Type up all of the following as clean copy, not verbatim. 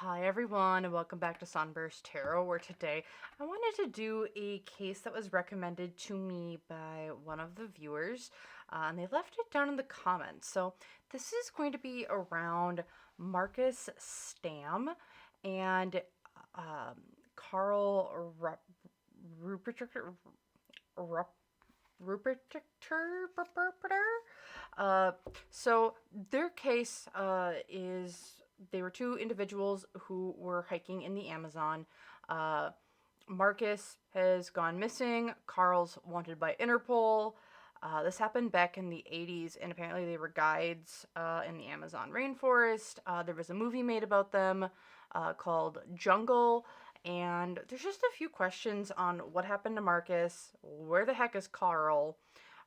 Hi everyone and welcome back to SunBurst Tarot, where today I wanted to do a case that was recommended to me by one of the viewers, and they left it down in the comments. So this is going to be around Marcus Staam and Karl Ruprechter. So their case is they were two individuals who were hiking in the Amazon. Marcus has gone missing. Karl's wanted by Interpol. This happened back in the 80s, and apparently they were guides in the Amazon rainforest. There was a movie made about them called Jungle, and there's just a few questions on what happened to Marcus, where the heck is Karl,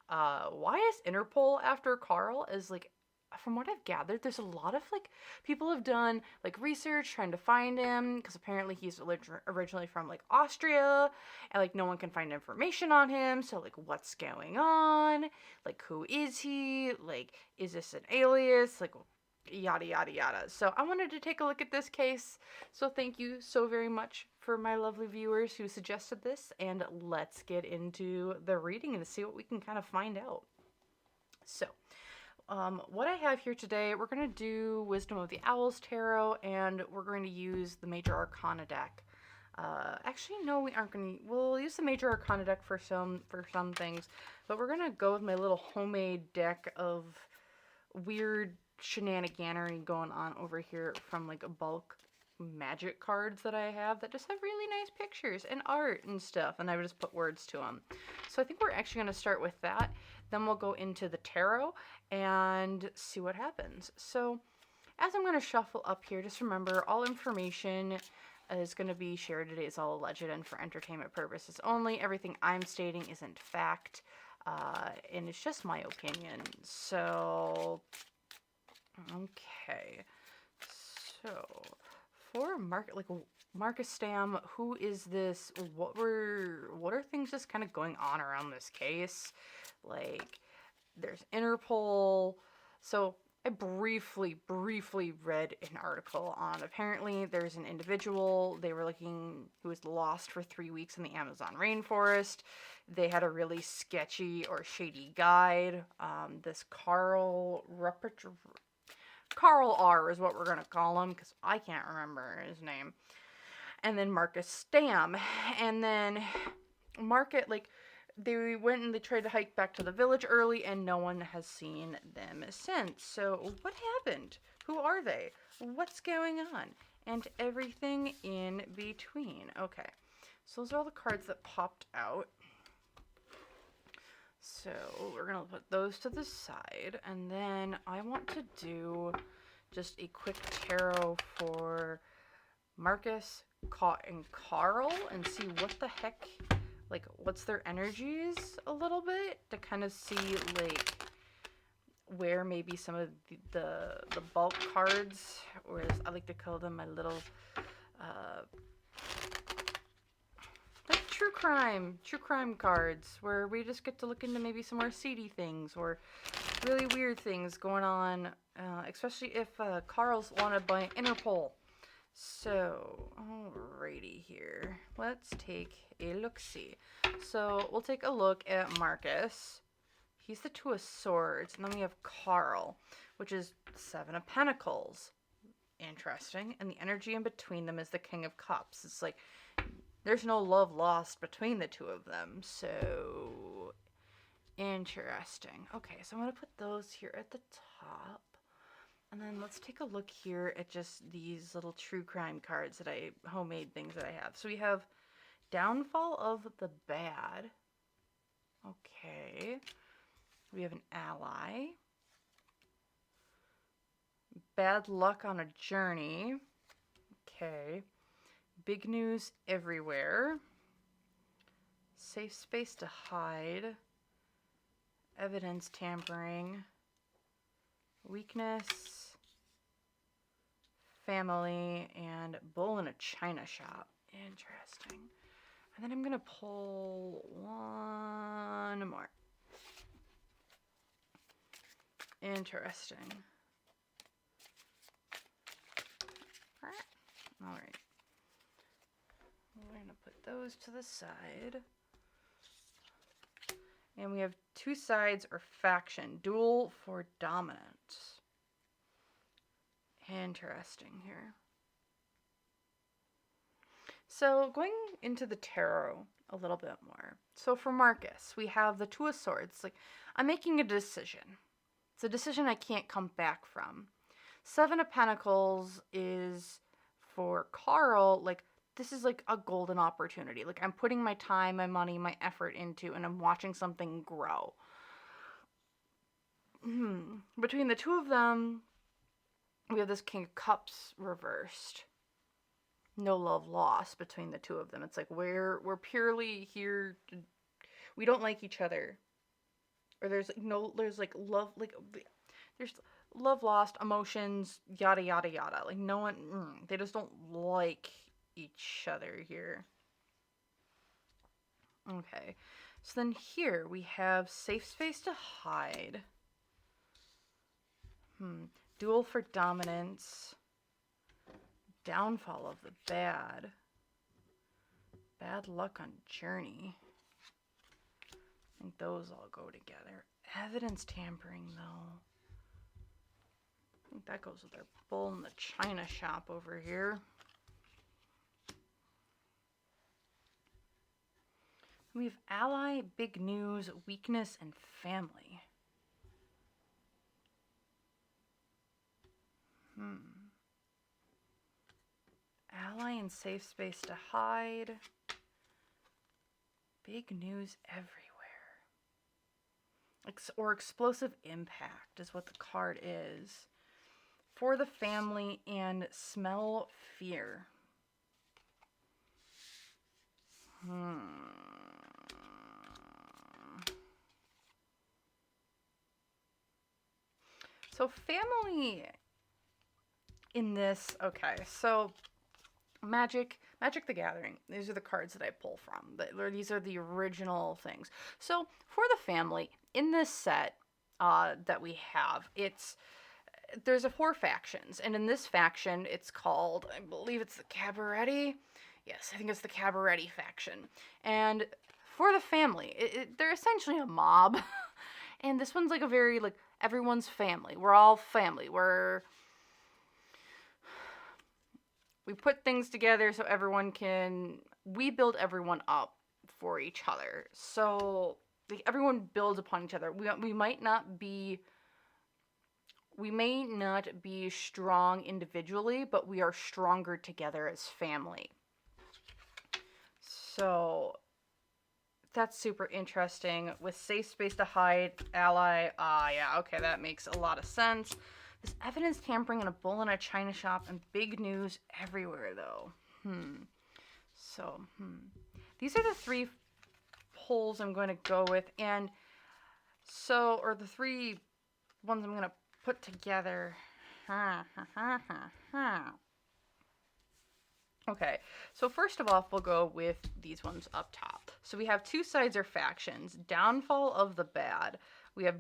why is Interpol after Karl, is like, from what I've gathered, there's a lot of like people have done like research trying to find him because apparently he's originally from like Austria and like no one can find information on him. So like, what's going on? Like, who is he? Like, is this an alias? Like, yada yada yada. So I wanted to take a look at this case. So thank you so very much for my lovely viewers who suggested this, and let's get into the reading and see what we can kind of find out. So what I have here today, we're going to do Wisdom of the Owls Tarot, and we're going to use the Major Arcana deck. Actually, no, we aren't going to. We'll use the Major Arcana deck for some things, but we're going to go with my little homemade deck of weird shenaniganery going on over here from like a bulk magic cards that I have that just have really nice pictures and art and stuff, and I would just put words to them. So I think we're actually going to start with that. Then we'll go into the tarot and see what happens. So as I'm going to shuffle up here, just remember all information is going to be shared today is all alleged and for entertainment purposes only. Everything I'm stating isn't fact, and it's just my opinion. So, okay. So, for Marcus Staam, who is this? What are things just kind of going on around this case? Like, there's Interpol. So I briefly read an article on, apparently there's an individual they were looking who was lost for 3 weeks in the Amazon rainforest. They had a really sketchy or shady guide. This Karl Ruprechter. Karl R is what we're going to call him because I can't remember his name. And then Marcus Staam. And then they went and they tried to hike back to the village early, and no one has seen them since. So what happened? Who are they? What's going on? And everything in between. Okay, so those are all the cards that popped out. So we're going to put those to the side, and then I want to do just a quick tarot for Marcus and Karl and see what the heck, like, what's their energies a little bit, to kind of see like where maybe some of the bulk cards, or as I like to call them, my little like true crime cards, where we just get to look into maybe some more seedy things or really weird things going on, especially if Karl's wanted by Interpol. So, alrighty here. Let's take a look-see. So, we'll take a look at Marcus. He's the Two of Swords. And then we have Karl, which is Seven of Pentacles. Interesting. And the energy in between them is the King of Cups. It's like, there's no love lost between the two of them. So, interesting. Okay, so I'm going to put those here at the top. And then let's take a look here at just these little true crime cards that homemade things that I have. So we have Downfall of the Bad. Okay. We have an ally. Bad Luck on a Journey. Okay. Big News Everywhere. Safe Space to Hide. Evidence Tampering. Weakness. Family, and Bull in a China Shop. Interesting. And then I'm going to pull one more. Interesting. those to the side. And we have two sides or faction. Duel for dominance. Interesting here. So going into the tarot a little bit more. So for Marcus, we have the Two of Swords. Like, I'm making a decision. It's a decision I can't come back from. Seven of Pentacles is for Karl, like, this is like a golden opportunity. Like, I'm putting my time, my money, my effort into, and I'm watching something grow. Between the two of them, we have this King of Cups reversed. No love lost between the two of them. It's like we're purely here to, we don't like each other. Or there's like love, like there's love lost, emotions, yada yada yada. Like no one, they just don't like each other here. Okay, so then here we have safe space to hide. Duel for dominance. Downfall of the bad. Bad luck on journey. I think those all go together. Evidence tampering, though. I think that goes with our bull in the china shop over here. We have ally, big news, weakness, and family. Ally and safe space to hide. Big news everywhere. Or explosive impact is what the card is. For the family and smell fear. So family in this, okay, so Magic the Gathering. These are the cards that I pull from. These are the original things. So for the family, in this set that we have, there's 4 factions. And in this faction, it's called, I believe it's the Cabaretti. Yes, I think it's the Cabaretti faction. And for the family, they're essentially a mob. And this one's like a very, like, everyone's family. We're all family. We put things together so we build everyone up for each other. So like, everyone builds upon each other. We may not be strong individually, but we are stronger together as family. So that's super interesting. With safe space to hide, ally, yeah, okay, that makes a lot of sense. There's evidence tampering and a bull in a china shop and big news everywhere, though. So, these are the 3 polls I'm going to go with. And so, or the 3 ones I'm going to put together. Okay, so first of all, we'll go with these ones up top. So we have 2 sides or factions. Downfall of the bad. We have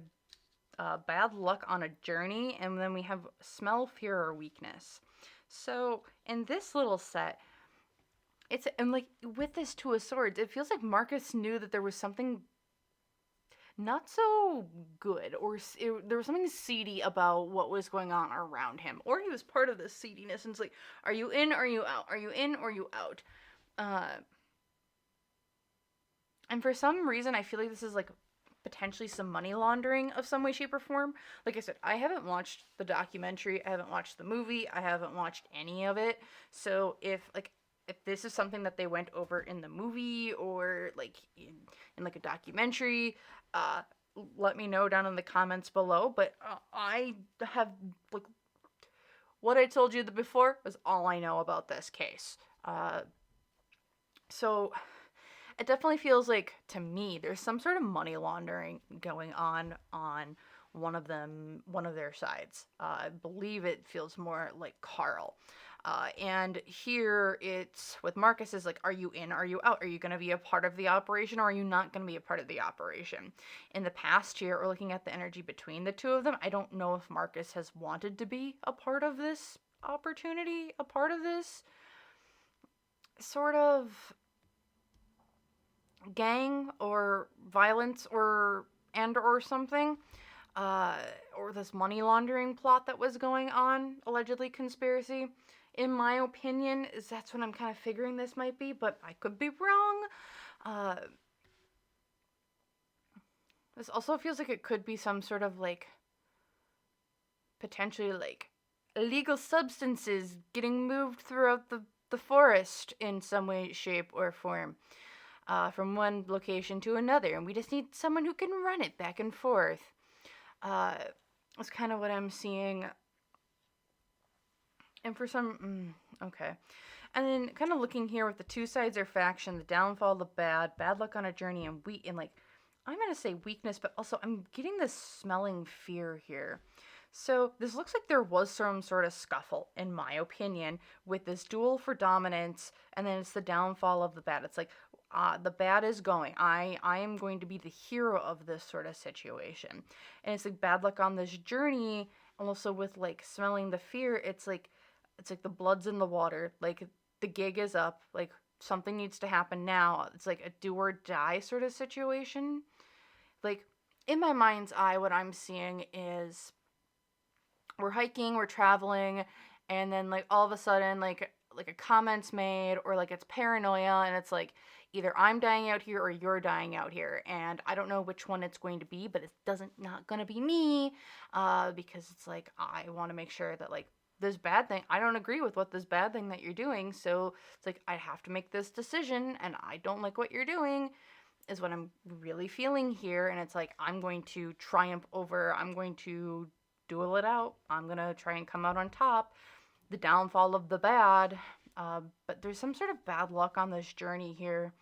bad luck on a journey, and then we have smell, fear, or weakness. So in this little set, and like with this Two of Swords, it feels like Marcus knew that there was something not so good, or there was something seedy about what was going on around him, or he was part of this seediness, and it's like, are you in, or are you out? Are you in, or are you out? And for some reason, I feel like this is like potentially some money laundering of some way, shape, or form. Like I said, I haven't watched the documentary, I haven't watched the movie, I haven't watched any of it. So if this is something that they went over in the movie or like in like a documentary, let me know down in the comments below. But I have, like, what I told you before was all I know about this case. So it definitely feels like, to me, there's some sort of money laundering going on one of their sides. I believe it feels more like Karl. And here it's with Marcus is like, are you in, are you out? Are you going to be a part of the operation, or are you not going to be a part of the operation? In the past year, or looking at the energy between the two of them, I don't know if Marcus has wanted to be a part of this opportunity, a part of this sort of gang or violence or something, uh, or this money laundering plot that was going on, allegedly conspiracy. In my opinion, is that's what I'm kind of figuring this might be, but I could be wrong. Uh, this also feels like it could be some sort of like potentially like illegal substances getting moved throughout the forest in some way, shape, or form. From one location to another, and we just need someone who can run it back and forth. Uh, that's kind of what I'm seeing. And for some, okay. And then kind of looking here with the two sides or faction, the downfall, the bad luck on a journey, and like, I'm gonna say weakness, but also I'm getting this smelling fear here. So this looks like there was some sort of scuffle, in my opinion, with this duel for dominance, and then it's the downfall of the bad. It's like the bad is going. I am going to be the hero of this sort of situation, and it's like bad luck on this journey. And also with like smelling the fear, it's like the blood's in the water. Like the gig is up. Like something needs to happen now. It's like a do or die sort of situation. Like in my mind's eye, what I'm seeing is we're hiking, we're traveling, and then like all of a sudden like a comment's made or like it's paranoia and it's like either I'm dying out here or you're dying out here and I don't know which one it's going to be, but it doesn't not gonna be me because it's like I want to make sure that like this bad thing, I don't agree with what this bad thing that you're doing, so it's like I have to make this decision and I don't like what you're doing is what I'm really feeling here. And it's like I'm going to triumph over, I'm going to duel it out, I'm going to try and come out on top, the downfall of the bad. But there's some sort of bad luck on this journey here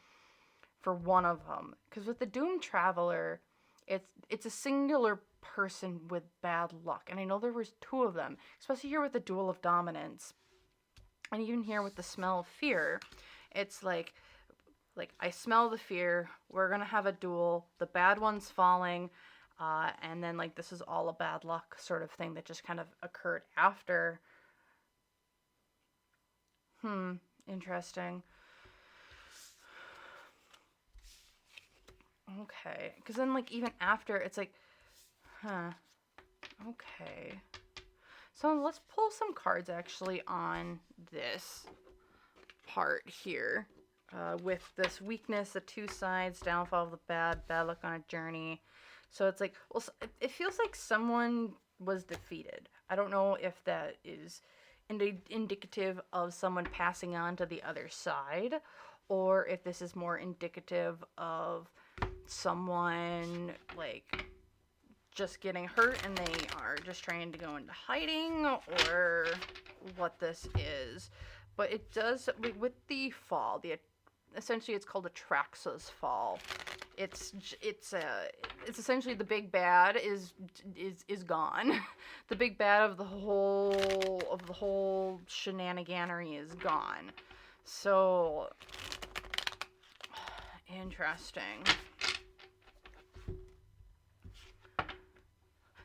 for one of them, because with the doomed traveler, it's a singular person with bad luck, and I know there was two of them, especially here with the duel of dominance, and even here with the smell of fear. It's like I smell the fear, we're gonna have a duel, the bad one's falling, and then like this is all a bad luck sort of thing that just kind of occurred after. Interesting. Okay, because then like even after it's like, huh, okay. So let's pull some cards actually on this part here. With this weakness, the two sides, downfall of the bad luck on a journey. So it's like, well, it feels like someone was defeated. I don't know if that is indicative of someone passing on to the other side, or if this is more indicative of someone like just getting hurt and they are just trying to go into hiding, or what this is. But it does, with the fall, the essentially it's called a Traxa's fall. It's essentially the big bad is gone. The big bad of the whole shenaniganery is gone. So interesting.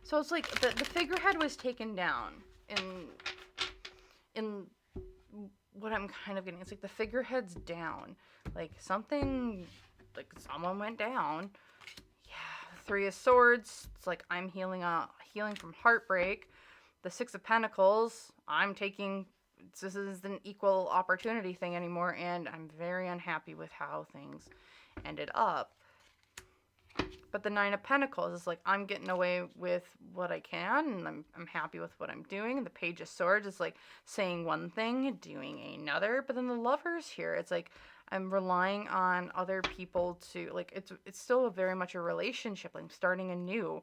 So it's like the figurehead was taken down in what I'm kind of getting. It's like the figurehead's down. Like something, like someone went down. Yeah, Three of Swords. It's like I'm healing from heartbreak. The Six of Pentacles. I'm taking. This isn't an equal opportunity thing anymore, and I'm very unhappy with how things ended up. But the Nine of Pentacles is like I'm getting away with what I can, and I'm happy with what I'm doing. And the Page of Swords is like saying one thing, doing another. But then the Lovers here, it's like I'm relying on other people to like it's still very much a relationship. Like I'm starting anew.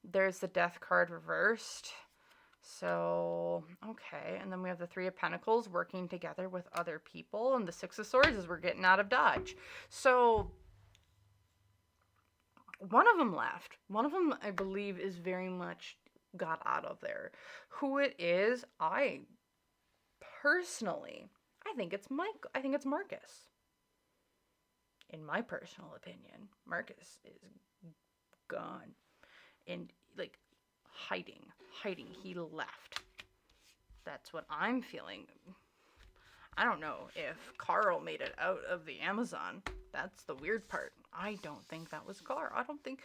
There's the Death card reversed. So, okay. And then we have the Three of Pentacles working together with other people, and the Six of Swords is we're getting out of Dodge. So one of them left. One of them, I believe, is very much got out of there. Who it is, I personally, I think it's Mike. I think it's Marcus. In my personal opinion, Marcus is gone and like hiding. He left. That's what I'm feeling. I don't know if Karl made it out of the Amazon. That's the weird part. I don't think that was Carl. I think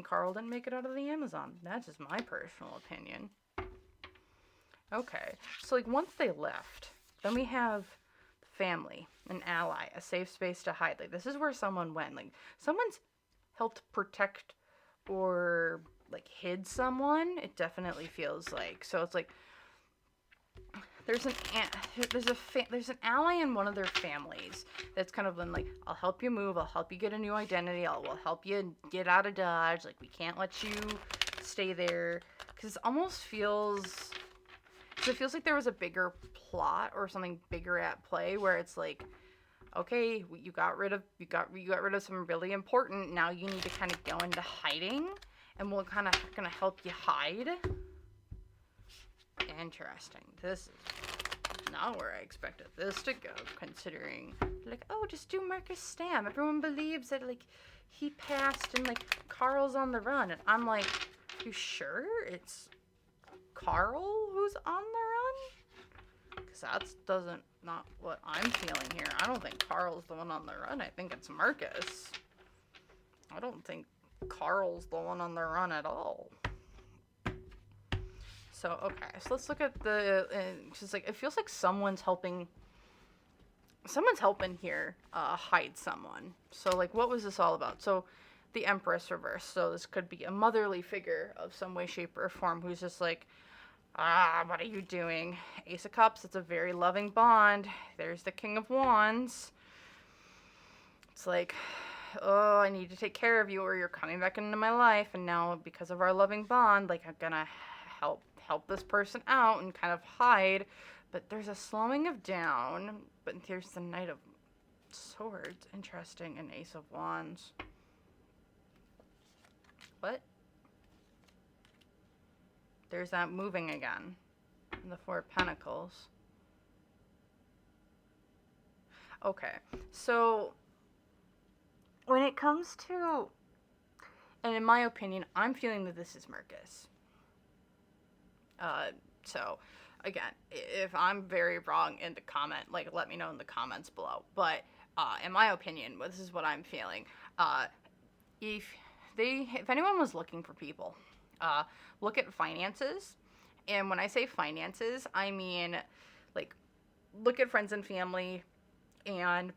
Carl didn't make it out of the Amazon. That's just my personal opinion. Okay, so like once they left, then we have family, an ally, a safe space to hide. Like this is where someone went. Like someone's helped protect or like hid someone. It definitely feels like. So it's like there's an ally in one of their families that's kind of been like, I'll help you move, I'll help you get a new identity, we'll help you get out of Dodge. Like we can't let you stay there, because it almost feels. So it feels like there was a bigger plot or something bigger at play where it's like, okay, you got rid of some really important. Now you need to kind of go into hiding, and we're kind of gonna help you hide. Interesting. This is not where I expected this to go. Considering, like, oh, just do Marcus Staam. Everyone believes that like he passed and like Carl's on the run, and I'm like, you sure it's Karl who's on the run? Because that's not what I'm feeling here. I don't think Karl's the one on the run. I think it's Marcus. I don't think Karl's the one on the run at all. So, okay, so let's look at just like, it feels like someone's helping here hide someone. So, like, what was this all about? So, the Empress reversed. So, this could be a motherly figure of some way, shape, or form who's just like, what are you doing? Ace of Cups, it's a very loving bond. There's the King of Wands. It's like, oh, I need to take care of you, or you're coming back into my life, and now because of our loving bond, like, I'm gonna help this person out and kind of hide. But there's a slowing of down, but there's the Knight of Swords. Interesting. And Ace of Wands. What? There's that moving again. And the Four of Pentacles. Okay. So, when it comes to, and in my opinion, I'm feeling that this is Marcus. So, again, if I'm very wrong in the comment, like, let me know in the comments below. But, in my opinion, this is what I'm feeling. If anyone was looking for people, look at finances. And when I say finances, I mean, like, look at friends and family and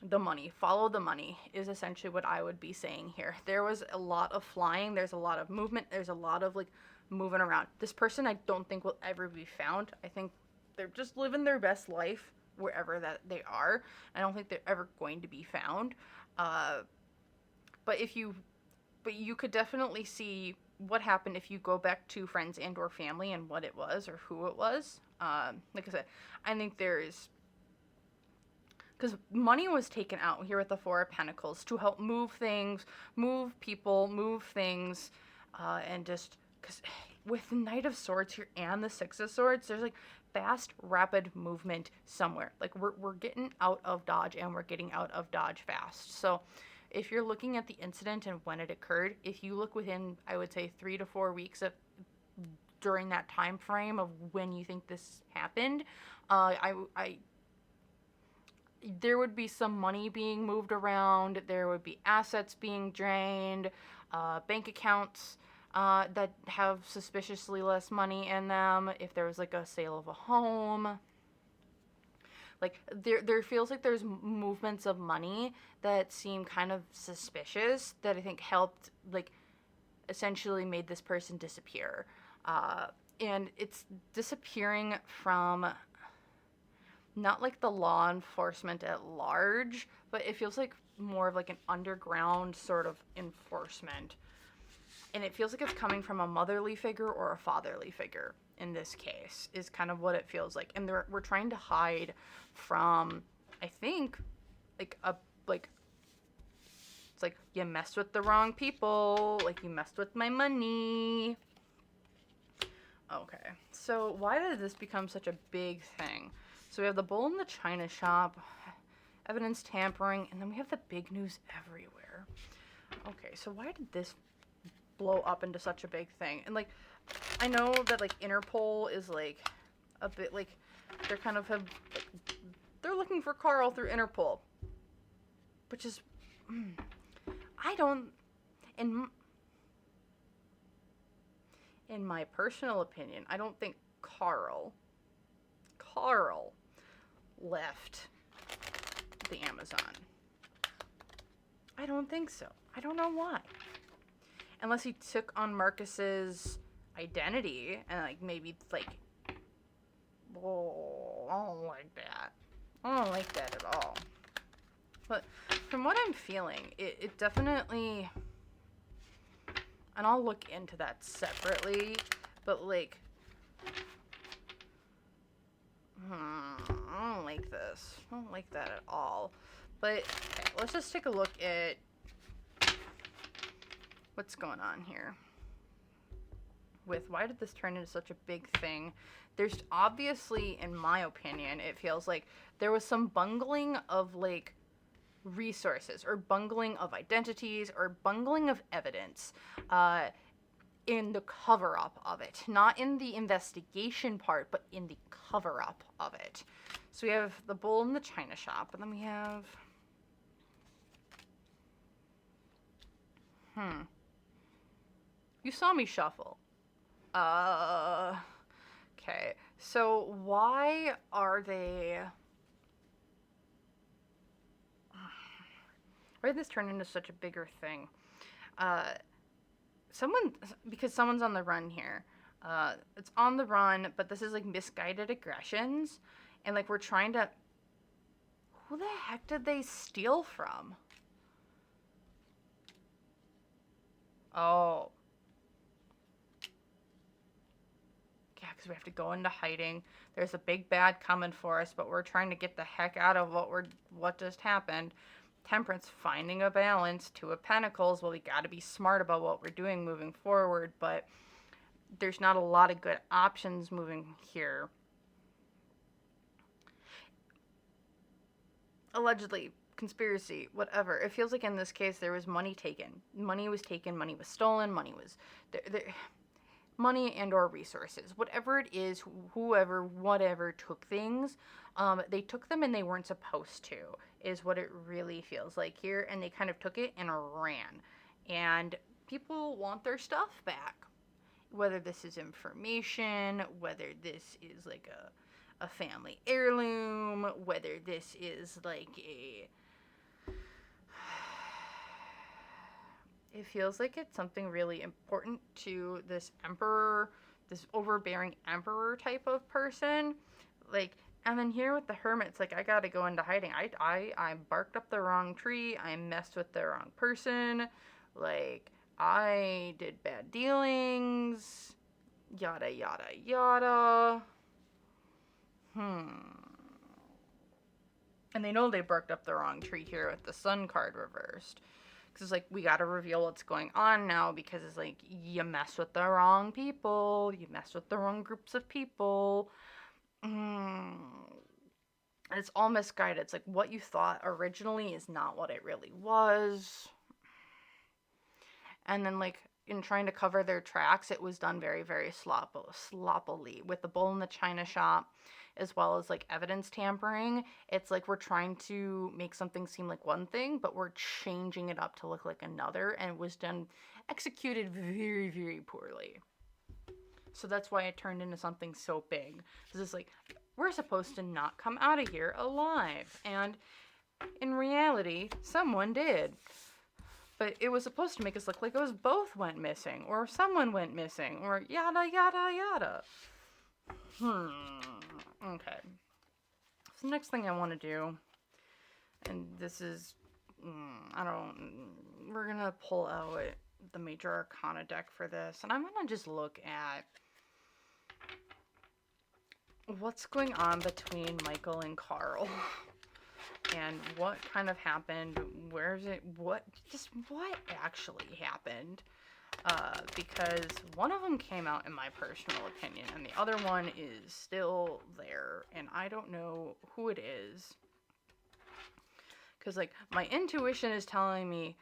the money. Follow the money is essentially what I would be saying here. There was a lot of flying. There's a lot of movement. There's a lot of, like, moving around. This person I don't think will ever be found. I think they're just living their best life wherever that they are. I don't think they're ever going to be found. But you could definitely see what happened if you go back to friends and or family and what it was or who it was. Like I said, I think there's, because money was taken out here with the Four of Pentacles to help move things, move people, move things, and just, because with the Knight of Swords here and the Six of Swords, there's like fast, rapid movement somewhere. Like we're getting out of Dodge, and we're getting out of Dodge fast. So if you're looking at the incident and when it occurred, if you look within, I would say 3 to 4 weeks of during that time frame of when you think this happened, there would be some money being moved around. There would be assets being drained, bank accounts that have suspiciously less money in them. If there was like a sale of a home, like there feels like there's movements of money that seem kind of suspicious that I think helped, like, essentially made this person disappear. And it's disappearing from not like the law enforcement at large, but it feels like more of like an underground sort of enforcement. And it feels like it's coming from a motherly figure or a fatherly figure in this case, is kind of what it feels like. And we're trying to hide from, I think, it's like, you messed with the wrong people, like you messed with my money. Okay, so why did this become such a big thing? So we have the bull in the china shop, evidence tampering, and then we have the big news everywhere. Okay, so why did this blow up into such a big thing? And like, I know that like Interpol is like a bit like, they're kind of they're looking for Karl through Interpol. which is, I don't, in my personal opinion, I don't think Karl left the Amazon. I don't think so. I don't know why. Unless he took on Marcus's identity and, like, maybe, like, whoa, I don't like that. I don't like that at all. But from what I'm feeling, it definitely, and I'll look into that separately, but, like, I don't like this. I don't like that at all. But, okay, let's just take a look at what's going on here. With why did this turn into such a big thing? There's obviously, in my opinion, it feels like there was some bungling of, like, resources, or bungling of identities, or bungling of evidence, in the cover-up of it. Not in the investigation part, but in the cover-up of it. So we have the bull in the china shop, and then we have... You saw me shuffle. Okay. So why are they... Why did this turn into such a bigger thing? Because someone's on the run here. It's on the run, but this is, like, misguided aggressions. And, like, we're trying to... Who the heck did they steal from? Oh. Yeah, because we have to go into hiding. There's a big bad coming for us, but we're trying to get the heck out of what just happened. Temperance, finding a balance. Two of Pentacles. Well, we got to be smart about what we're doing moving forward, but there's not a lot of good options moving here. Allegedly, conspiracy, whatever. It feels like in this case there was money taken. Money was taken, money was stolen, money was... money and or resources. Whatever it is, whoever, whatever took things, they took them and they weren't supposed to, is what it really feels like here. And they kind of took it and ran. And people want their stuff back. Whether this is information, whether this is like a family heirloom, whether this is like a... It feels like it's something really important to this emperor, this overbearing emperor type of person. Like, and then here with the hermit, it's like, I gotta go into hiding. I barked up the wrong tree. I messed with the wrong person. Like, I did bad dealings. Yada, yada, yada. And they know they barked up the wrong tree here with the sun card reversed. Because it's like, we got to reveal what's going on now, because it's like, you mess with the wrong people. You mess with the wrong groups of people. And it's all misguided. It's like, what you thought originally is not what it really was. And then, like, in trying to cover their tracks, it was done very, very sloppily. With the bull in the china shop, as well as, like, evidence tampering. It's like we're trying to make something seem like one thing, but we're changing it up to look like another, and it was executed very, very poorly. So that's why it turned into something so big. Because it's like, we're supposed to not come out of here alive. And in reality, someone did. But it was supposed to make us look like it was both went missing, or someone went missing, or yada, yada, yada. Okay. So the next thing I want to do, and this is, we're going to pull out the Major Arcana deck for this, and I'm going to just look at what's going on between Michael and Karl, and what kind of happened, what actually happened. Because one of them came out in my personal opinion, and the other one is still there, and I don't know who it is. Because, like, my intuition is telling me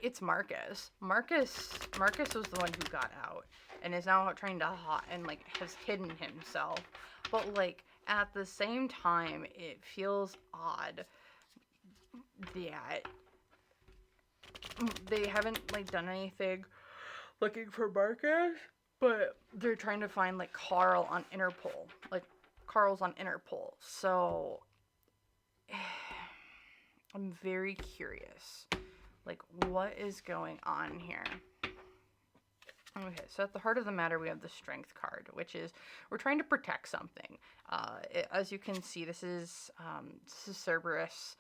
it's Marcus. Marcus was the one who got out, and is now trying to and, like, has hidden himself. But, like, at the same time, it feels odd yeah, they haven't like done anything looking for Marcus, but they're trying to find like Karl on Interpol. Like Karl's on Interpol. So I'm very curious. Like what is going on here? Okay, so at the heart of the matter, we have the Strength card, which is we're trying to protect something. As you can see, this is Cerberus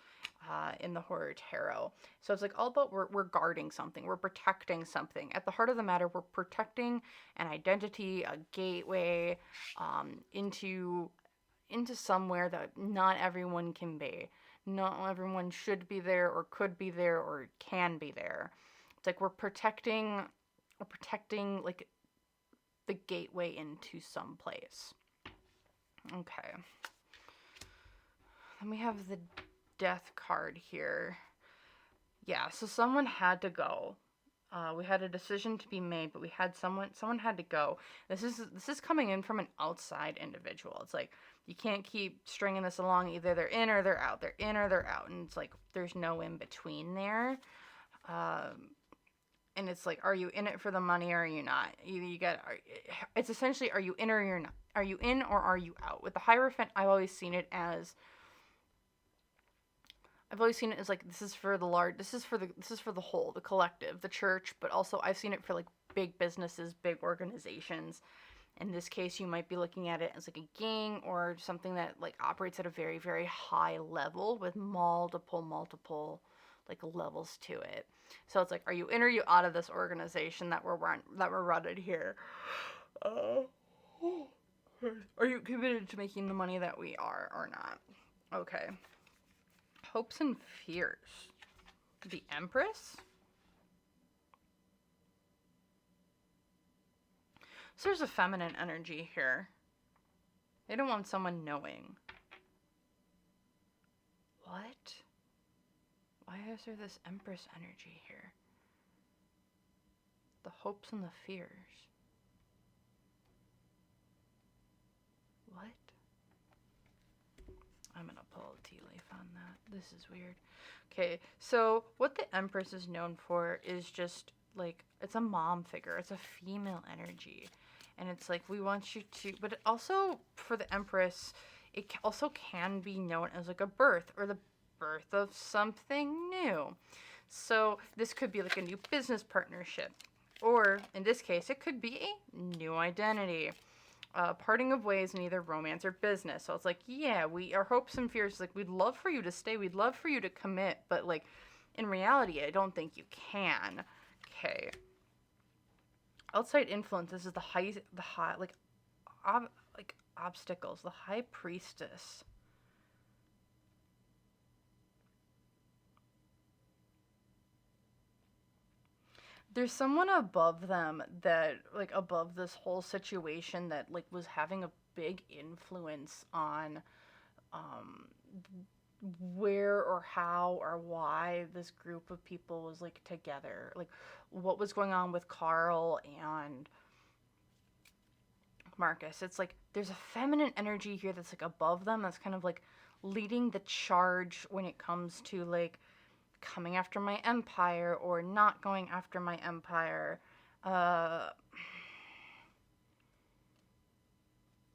in the Horror Tarot. So it's like all about we're guarding something, we're protecting something. At the heart of the matter, we're protecting an identity, a gateway into somewhere that not everyone can be. Not everyone should be there, or could be there, or can be there. It's like we're protecting like the gateway into some place. Okay. Then we have the Death card here. Yeah, so someone had to go. We had a decision to be made, but we had someone had to go. This is coming in from an outside individual. It's like you can't keep stringing this along. Either they're in or they're out. They're in or they're out, and it's like there's no in between there. And it's like, are you in it for the money or are you not? It's essentially, are you in or you're not? Are you in or are you out? With the Hierophant, I've always seen it as like this is for the large, this is for the whole, the collective, the church, but also I've seen it for like big businesses, big organizations. In this case, you might be looking at it as like a gang or something that like operates at a very, very high level with multiple like levels to it. So it's like, are you in or are you out of this organization that we're running here? Are you committed to making the money that we are or not? Okay. Hopes and fears. The Empress? So there's a feminine energy here. They don't want someone knowing. What? Why is there this Empress energy here? The hopes and the fears. What? I'm gonna pull a tea leaf on that. This is weird. Okay, so what the Empress is known for is just like, it's a mom figure. It's a female energy. And it's like, we want you to, but it also, for the Empress, it also can be known as like a birth, or the birth of something new. So this could be like a new business partnership, or in this case, it could be a new identity. Parting of ways in either romance or business. So it's like, yeah, our hopes and fears, like, we'd love for you to stay, we'd love for you to commit, but like, in reality, I don't think you can. Okay. Outside influence. This is the high, like obstacles. The High Priestess. There's someone above them that, like, above this whole situation that, like, was having a big influence on where or how or why this group of people was, like, together. Like, what was going on with Karl and Marcus. It's like there's a feminine energy here that's, like, above them, that's kind of, like, leading the charge when it comes to, like, coming after my empire or not going after my empire.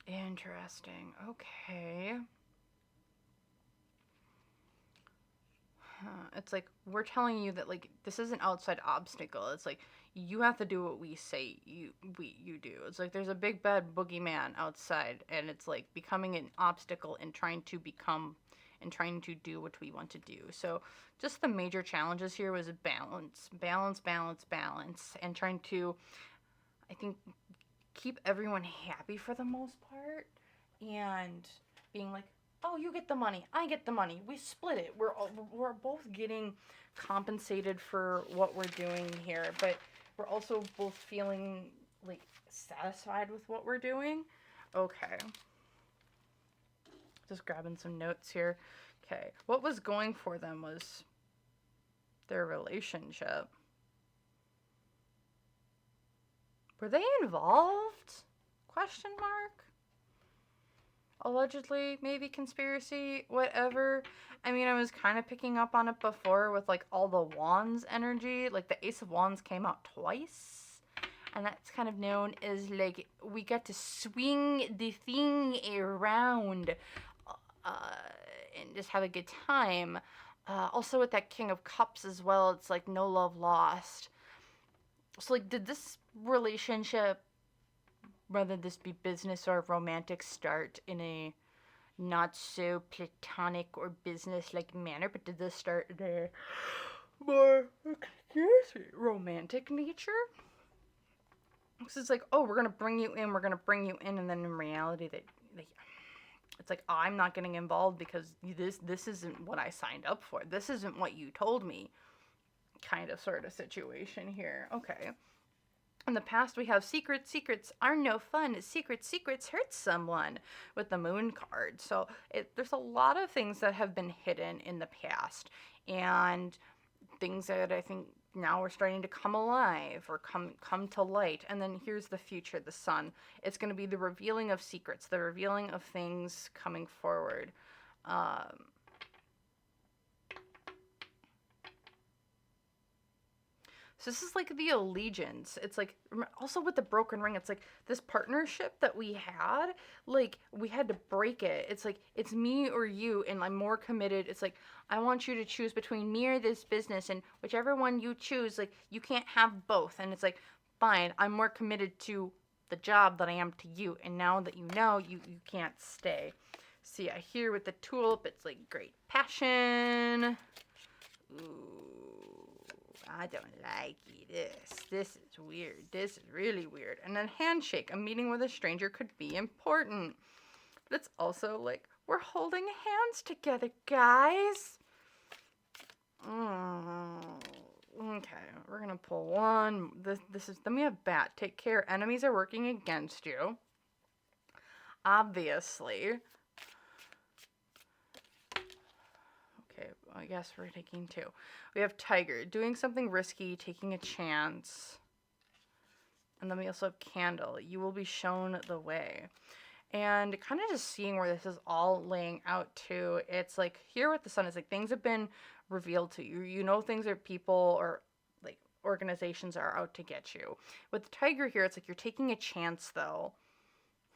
Interesting. Okay. It's like, we're telling you that, like, this is an outside obstacle. It's like, you have to do what we say you do. It's like there's a big bad boogeyman outside, and it's like becoming an obstacle and trying to do what we want to do. So just the major challenges here was balance, and trying to, I think, keep everyone happy for the most part, and being like, oh, you get the money, I get the money, we split it. We're both getting compensated for what we're doing here, but we're also both feeling, like, satisfied with what we're doing. Okay. Just grabbing some notes here. Okay. What was going for them was their relationship. Were they involved? Question mark. allegedly, maybe conspiracy, whatever. I mean, I was kind of picking up on it before with like all the wands energy. Like the Ace of Wands came out twice. And that's kind of known as like we get to swing the thing around and just have a good time. Also with that King of Cups as well, it's like no love lost. So like, did this relationship, whether this be business or romantic, start in a not so platonic or business like manner, but did this start in a more, excuse me, romantic nature? Because it's like, oh, we're gonna bring you in, and then in reality, they it's like, oh, I'm not getting involved because this isn't what I signed up for. This isn't what you told me. Kind of sort of situation here. Okay. In the past, we have secrets are no fun. Secrets hurt someone with the moon card. So there's a lot of things that have been hidden in the past, and things that I think now are starting to come alive or come to light. And then here's the future, the sun. It's going to be the revealing of secrets, the revealing of things coming forward. So this is like the allegiance. It's like, also with the broken ring, it's like this partnership that we had, like we had to break it. It's like, it's me or you, and I'm more committed. It's like, I want you to choose between me or this business, and whichever one you choose, like you can't have both. And it's like, fine, I'm more committed to the job than I am to you. And now that you know, you can't stay. See, I hear with the tulip, it's like great passion. Ooh, I don't like this. This is weird. This is really weird. And then handshake. A meeting with a stranger could be important. But it's also like, we're holding hands together, guys. Okay, we're gonna pull one. This is, then we have bat. Take care. Enemies are working against you. Obviously. Okay, well, I guess we're taking two. We have tiger. Doing something risky, taking a chance. And then we also have candle. You will be shown the way. And kind of just seeing where this is all laying out too. It's like here with the sun, it's like things have been revealed to you. You know things are people or like organizations are out to get you. With the tiger here, it's like you're taking a chance though.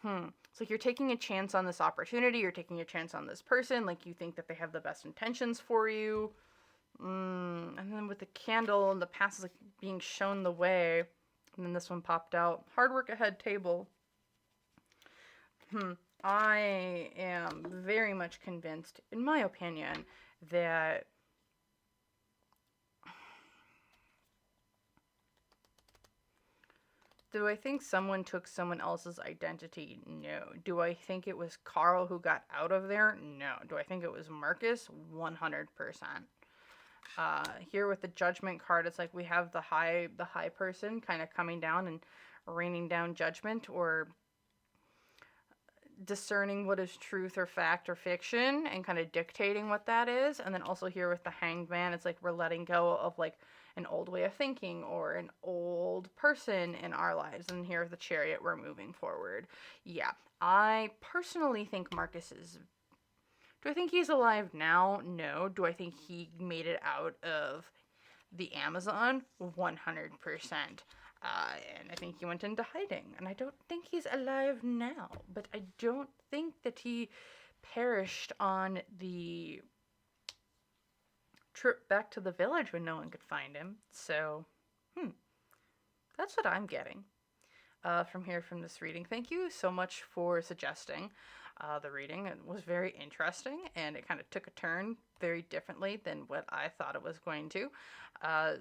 It's like you're taking a chance on this opportunity. You're taking a chance on this person. Like you think that they have the best intentions for you. And then with the candle in the past is like being shown the way. And then this one popped out. Hard work ahead, table. I am very much convinced, in my opinion, that do I think someone took someone else's identity? No. Do I think it was Karl who got out of there? No. Do I think it was Marcus? 100%. Here with the judgment card, it's like we have the high person kind of coming down and raining down judgment or discerning what is truth or fact or fiction and kind of dictating what that is. And then also here with the hanged man, it's like we're letting go of like an old way of thinking or an old person in our lives. And here with the chariot, we're moving forward. Yeah, I personally think Marcus is... Do I think he's alive now? No. Do I think he made it out of the Amazon? 100%. And I think he went into hiding. And I don't think he's alive now. But I don't think that he perished on the trip back to the village when no one could find him. So, that's what I'm getting from this reading. Thank you so much for suggesting the reading. It was very interesting, and it kind of took a turn very differently than what I thought it was going to.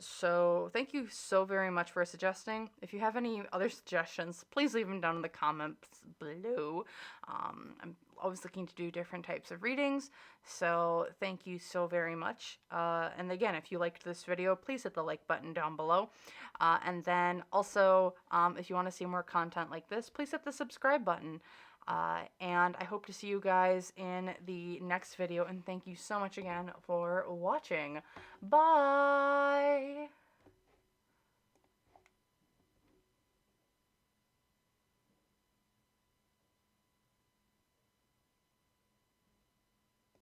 So thank you so very much for suggesting. If you have any other suggestions, please leave them down in the comments below. I'm always looking to do different types of readings, so thank you so very much. And again, if you liked this video, please hit the like button down below. And then also, if you want to see more content like this, please hit the subscribe button. And I hope to see you guys in the next video, and thank you so much again for watching. Bye!